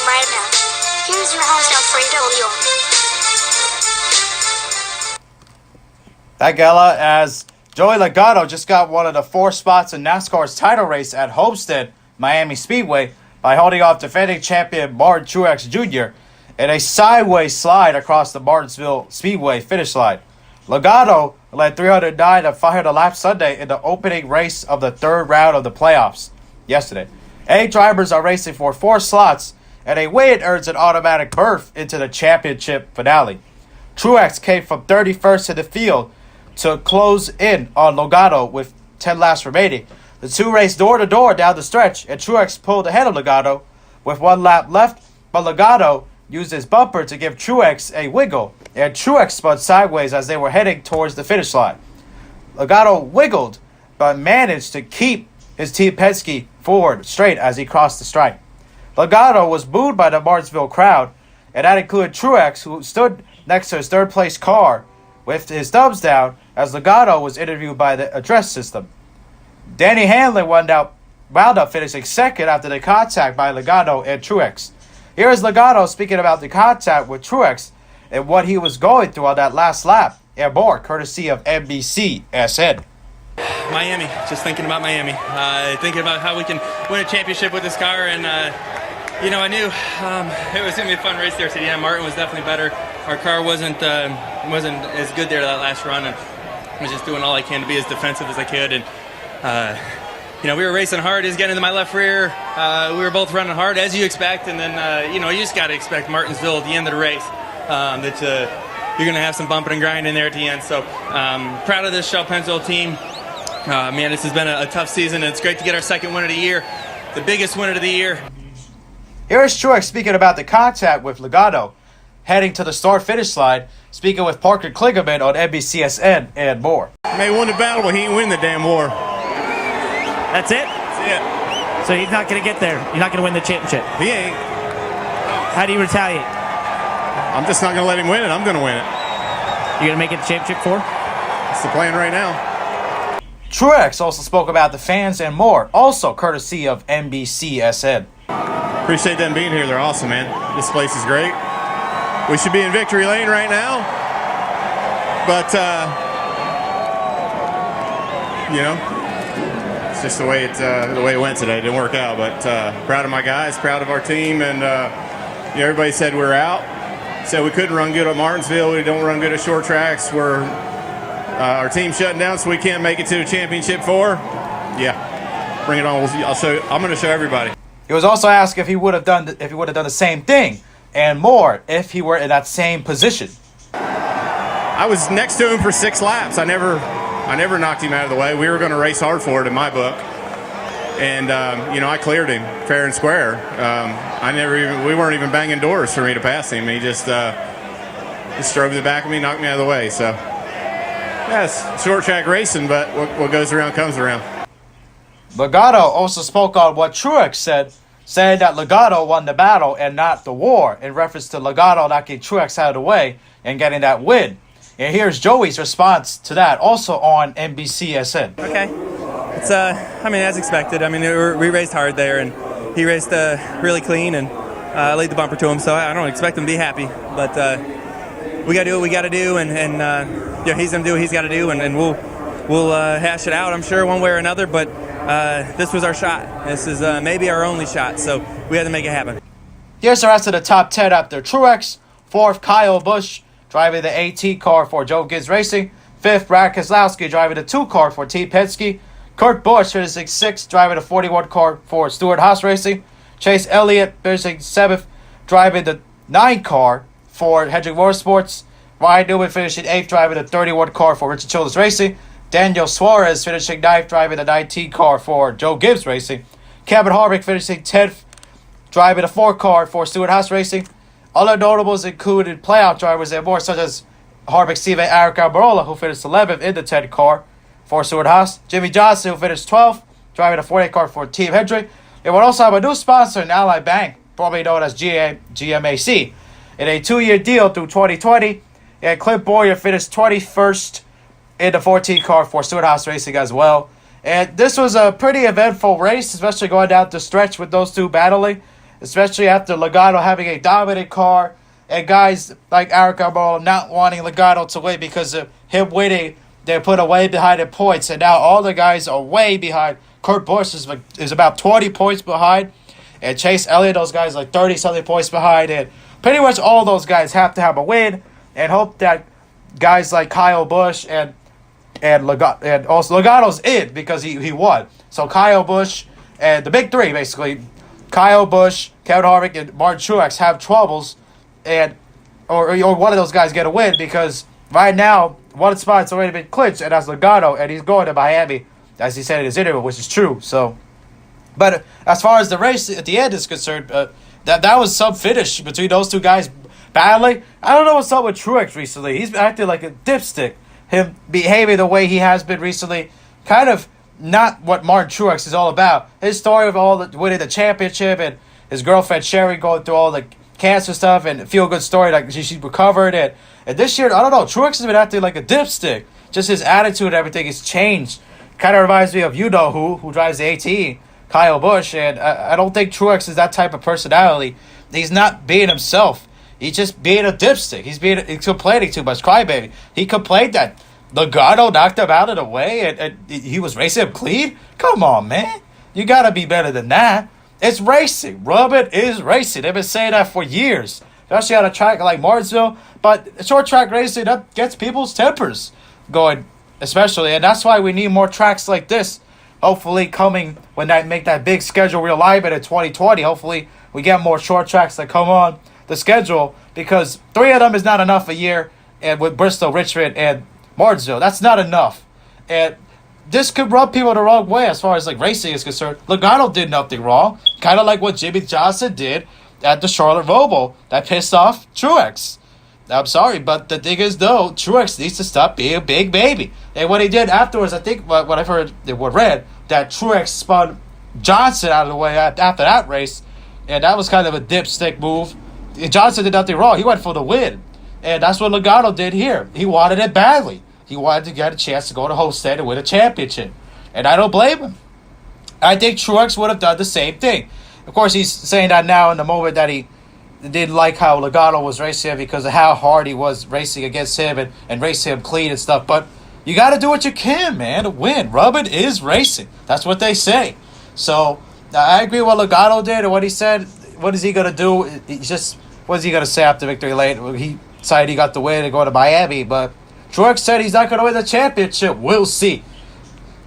right now. Here's your host, Alfredo Leon. Thank you, Ella. As Joey Logano just got one of the 4 spots in NASCAR's title race at Homestead, Miami Speedway, by holding off defending champion Martin Truex Jr. in a sideways slide across the Martinsville Speedway finish line. Logano led 309 of 500 laps Sunday in the opening race of the 3rd round of the playoffs yesterday. 8 drivers are racing for 4 slots, and a win earns an automatic berth into the championship finale. Truex came from 31st in the field to close in on Logano with 10 laps remaining. The two raced door-to-door down the stretch, and Truex pulled ahead of Logano with 1 lap left, but Logano used his bumper to give Truex a wiggle, and Truex spun sideways as they were heading towards the finish line. Logano wiggled, but managed to keep his Team Penske forward straight as he crossed the stripe. Logano was booed by the Martinsville crowd, and that included Truex, who stood next to his third-place car with his thumbs down as Logano was interviewed by the address system. Danny Hamlin wound up finishing second after the contact by Logano and Truex. Here is Logano speaking about the contact with Truex and what he was going through on that last lap, and more, courtesy of NBCSN. Miami, just thinking about Miami, thinking about how we can win a championship with this car, and I knew it was going to be a fun race there. So yeah, Martin was definitely better. Our car wasn't as good there that last run, and I was just doing all I can to be as defensive as I could. And we were racing hard. He was getting into my left rear. We were both running hard, as you expect. And then you just got to expect Martinsville at the end of the race that you're going to have some bumping and grinding there at the end. So proud of this Shell Penzo team. Man, this has been a tough season, and it's great to get our 2nd win of the year, the biggest win of the year. Here is Truex speaking about the contact with Logano, heading to the start-finish line, speaking with Parker Kligerman on NBCSN, and more. He may win the battle, but he ain't win the damn war. That's it? That's it. So he's not going to get there. You're not going to win the championship. He ain't. How do you retaliate? I'm just not going to let him win it. I'm going to win it. You're going to make it the championship 4? That's the plan right now. Truex also spoke about the fans and more, also courtesy of NBCSN. Appreciate them being here. They're awesome, man. This place is great. We should be in victory lane right now, but it's just the way it went today. It didn't work out, but proud of my guys, proud of our team, and everybody said we're out. Said we couldn't run good at Martinsville. We don't run good at short tracks. Our team's shutting down, so we can't make it to the championship 4. Yeah, bring it on. I'm going to show everybody. He was also asked if he would have done the same thing and more if he were in that same position. I was next to him for 6 laps. I never knocked him out of the way. We were going to race hard for it in my book, and I cleared him fair and square. We weren't even banging doors for me to pass him. He just drove to the back of me, knocked me out of the way. So yes, short track racing, but what goes around comes around. Logano also spoke on what Truex said, saying that Logano won the battle and not the war, in reference to Logano knocking Truex out of the way and getting that win. And here's Joey's response to that, also on NBCSN. Okay. It's, as expected. We raced hard there, and he raced really clean, and laid the bumper to him, so I don't expect him to be happy. But we got to do what we got to do, and he's going to do what he's got to do, and we'll hash it out, I'm sure, one way or another, but this was our shot. This is maybe our only shot, so we had to make it happen. Here's the rest of the top 10 after Truex. 4th, Kyle Busch, driving the 18 car for Joe Gibbs Racing. 5th, Brad Keselowski, driving the 2 car for Team Penske. Kurt Busch finishing 6th, driving the 41 car for Stewart-Haas Racing. Chase Elliott finishing 7th, driving the 9 car for Hendrick Motorsports. Ryan Newman finishing 8th, driving the 31 car for Richard Childress Racing. Daniel Suarez finishing 9th, driving the 19 car for Joe Gibbs Racing. Kevin Harvick finishing 10th, driving the 4 car for Stewart-Haas Racing. Other notables included playoff drivers and more, such as Harvick's teammate Eric Almirola, who finished 11th in the 10 car for Stewart-Haas. Jimmy Johnson, who finished 12th, driving the 48 car for Team Hendrick. It would also have a new sponsor in Ally Bank, formerly known as GMAC, in a 2-year deal through 2020. And Clint Boyer finished 21st in the 14 car for Stewart-Haas Racing as well. And this was a pretty eventful race, especially going down the stretch with those two battling. especially after Logano having a dominant car and guys like Eric Almirola not wanting Logano to win because of him winning. They put away behind in points, and now all the guys are way behind. Kurt Busch is about 20 points behind, and Chase Elliott, those guys like 30-something points behind, and pretty much all those guys have to have a win and hope that guys like Kyle Busch and also Logano's in because he won. So Kyle Busch and the big three basically, Kyle Busch, Kevin Harvick, and Martin Truex have troubles, and or one of those guys get a win because right now one spot's already been clinched, and that's Logano, and he's going to Miami, as he said in his interview, which is true. So, but as far as the race at the end is concerned, that was some finish between those two guys battling. I don't know what's up with Truex recently. He's acting like a dipstick. Him behaving the way he has been recently, kind of not what Martin Truex is all about. His story of winning the championship and his girlfriend Sherry going through all the cancer stuff and feel good story like she recovered and this year I don't know, Truex has been acting like a dipstick. Just his attitude and everything has changed. Kind of reminds me of who drives the 18, Kyle Busch, and I don't think Truex is that type of personality. He's not being himself. He's just being a dipstick. He's complaining too much, crybaby. He complained that Logano knocked him out of the way and he was racing him clean. Come on, man, you gotta be better than that. It's racing. Rubber is racing. They've been saying that for years, especially on a track like Martinsville. But short track racing, that gets people's tempers going, especially. And that's why we need more tracks like this. Hopefully coming when they make that big schedule realignment in 2020, hopefully we get more short tracks that come on the schedule because 3 of them is not enough a year. And with Bristol, Richmond, and Martinsville, that's not enough. And this could rub people the wrong way as far as like racing is concerned. Logano did nothing wrong. Kind of like what Jimmy Johnson did at the Charlotte Roval. That pissed off Truex. I'm sorry, but the thing is, though, Truex needs to stop being a big baby. And what he did afterwards, I think what I've heard, read, that Truex spun Johnson out of the way after that race. And that was kind of a dipstick move. Johnson did nothing wrong. He went for the win. And that's what Logano did here. He wanted it badly. He wanted to get a chance to go to Homestead and win a championship. And I don't blame him. I think Truex would have done the same thing. Of course, he's saying that now in the moment that he didn't like how Logano was racing because of how hard he was racing against him and racing him clean and stuff. But you got to do what you can, man, to win. Rubbing is racing. That's what they say. So I agree with what Logano did and what he said. What is he going to do? What is he going to say after victory lane? He decided he got the win to go to Miami, but Truex said he's not going to win the championship. We'll see.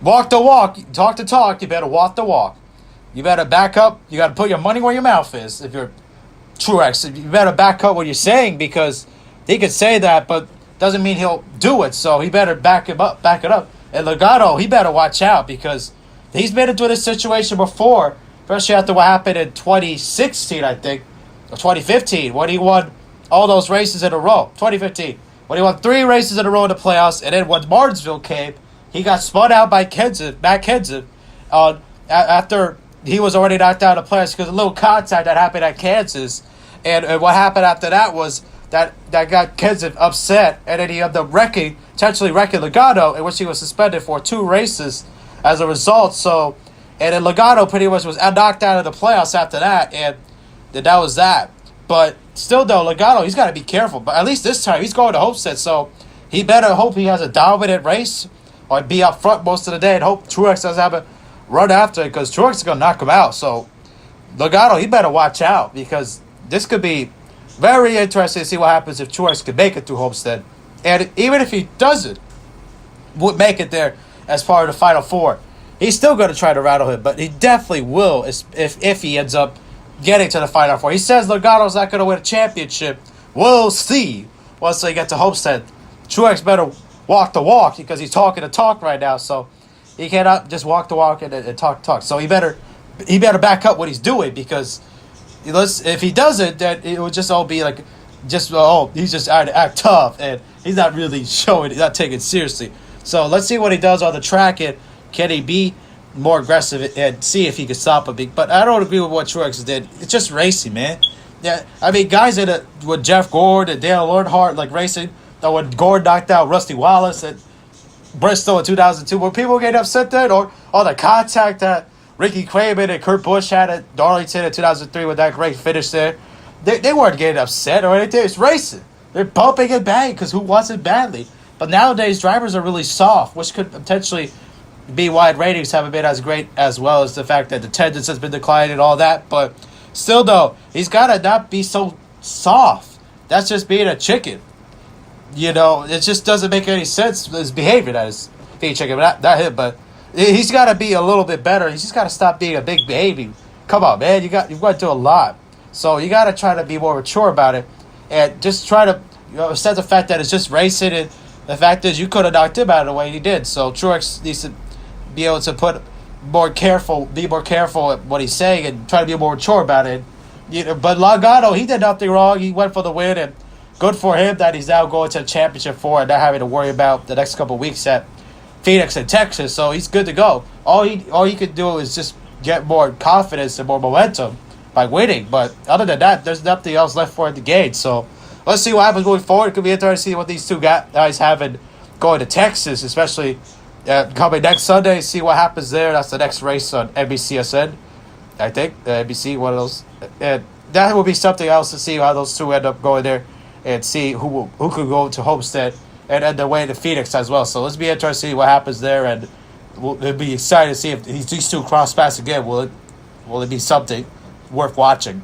Walk the walk. Talk the talk. You better walk the walk. You better back up. You got to put your money where your mouth is. If you're Truex, you better back up what you're saying because he could say that, but doesn't mean he'll do it. So he better back it up. And Logano, he better watch out because he's been into this situation before, especially after what happened in 2016, I think, or 2015, when he won all those races in a row. 2015, when he won 3 races in a row in the playoffs, and then when Martinsville came, he got spun out by Matt Kenseth, after he was already knocked out of the playoffs because of a little contact that happened at Kansas. And what happened after that was that got Kenseth upset, and then he ended up potentially wrecking Logano, in which he was suspended for 2 races as a result. So, and then Logano pretty much was knocked out of the playoffs after that, and that was that. But still, though, Logano, he's got to be careful. But at least this time, he's going to Homestead, so he better hope he has a dominant race or be up front most of the day and hope Truex doesn't have a run after it because Truex is going to knock him out. So Logano, he better watch out because this could be very interesting to see what happens if Truex can make it through Homestead. And even if he doesn't would make it there as part of the Final Four, he's still going to try to rattle him. But he definitely will if he ends up getting to the Final Four. He says Logano's not going to win a championship. We'll see once they get to Homestead. Truex better walk the walk because he's talking the talk right now. So he cannot just walk the walk and talk. So he better back up what he's doing because if he doesn't, then it would just all be like, he's just act tough and he's not really showing, he's not taking it seriously. So let's see what he does on the track and can he be more aggressive and see if he can stop a big. But I don't agree with what Truex did. It's just racing, man. Yeah, I mean, guys with Jeff Gord and Dale Earnhardt like racing. When Gord knocked out Rusty Wallace at Bristol in 2002, were people getting upset then, or the contact that Ricky Craven and Kurt Busch had at Darlington in 2003 with that great finish there. They weren't getting upset or anything. It's racing. They're bumping and banging because who wants it badly? But nowadays, drivers are really soft, which could potentially be why ratings haven't been as great, as well as the fact that attendance has been declining and all that. But still, though, he's got to not be so soft. That's just being a chicken. You know, it just doesn't make any sense. His behavior, that is, being a chicken, but not him, but he's got to be a little bit better. He's just got to stop being a big baby. Come on, man. You've got to do a lot. So you got to try to be more mature about it and just try to, accept the fact that it's just racing, and the fact is you could have knocked him out of the way he did. So Truex needs to be able to be more careful at what he's saying and try to be more mature about it. But Logano, he did nothing wrong. He went for the win, and good for him that he's now going to the championship for and not having to worry about the next couple of weeks at Phoenix and Texas. So he's good to go. All he could do is just get more confidence and more momentum by winning. But other than that, there's nothing else left for him to gain. So let's see what happens going forward. It could be interesting to see what these two guys have in going to Texas, especially coming next Sunday. See what happens there. That's the next race on NBCSN, I think. NBC, one of those. And that will be something else to see how those two end up going there and see who could go to Homestead and end their way to Phoenix as well. So let's be interested to see what happens there, and it'll be exciting to see if these two cross paths again. Will it be something worth watching?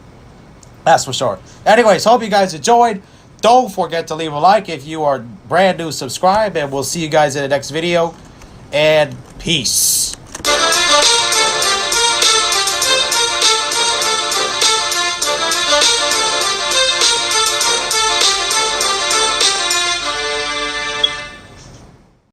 That's for sure. Anyways, hope you guys enjoyed. Don't forget to leave a like. If you are brand new, subscribe, and we'll see you guys in the next video. And peace.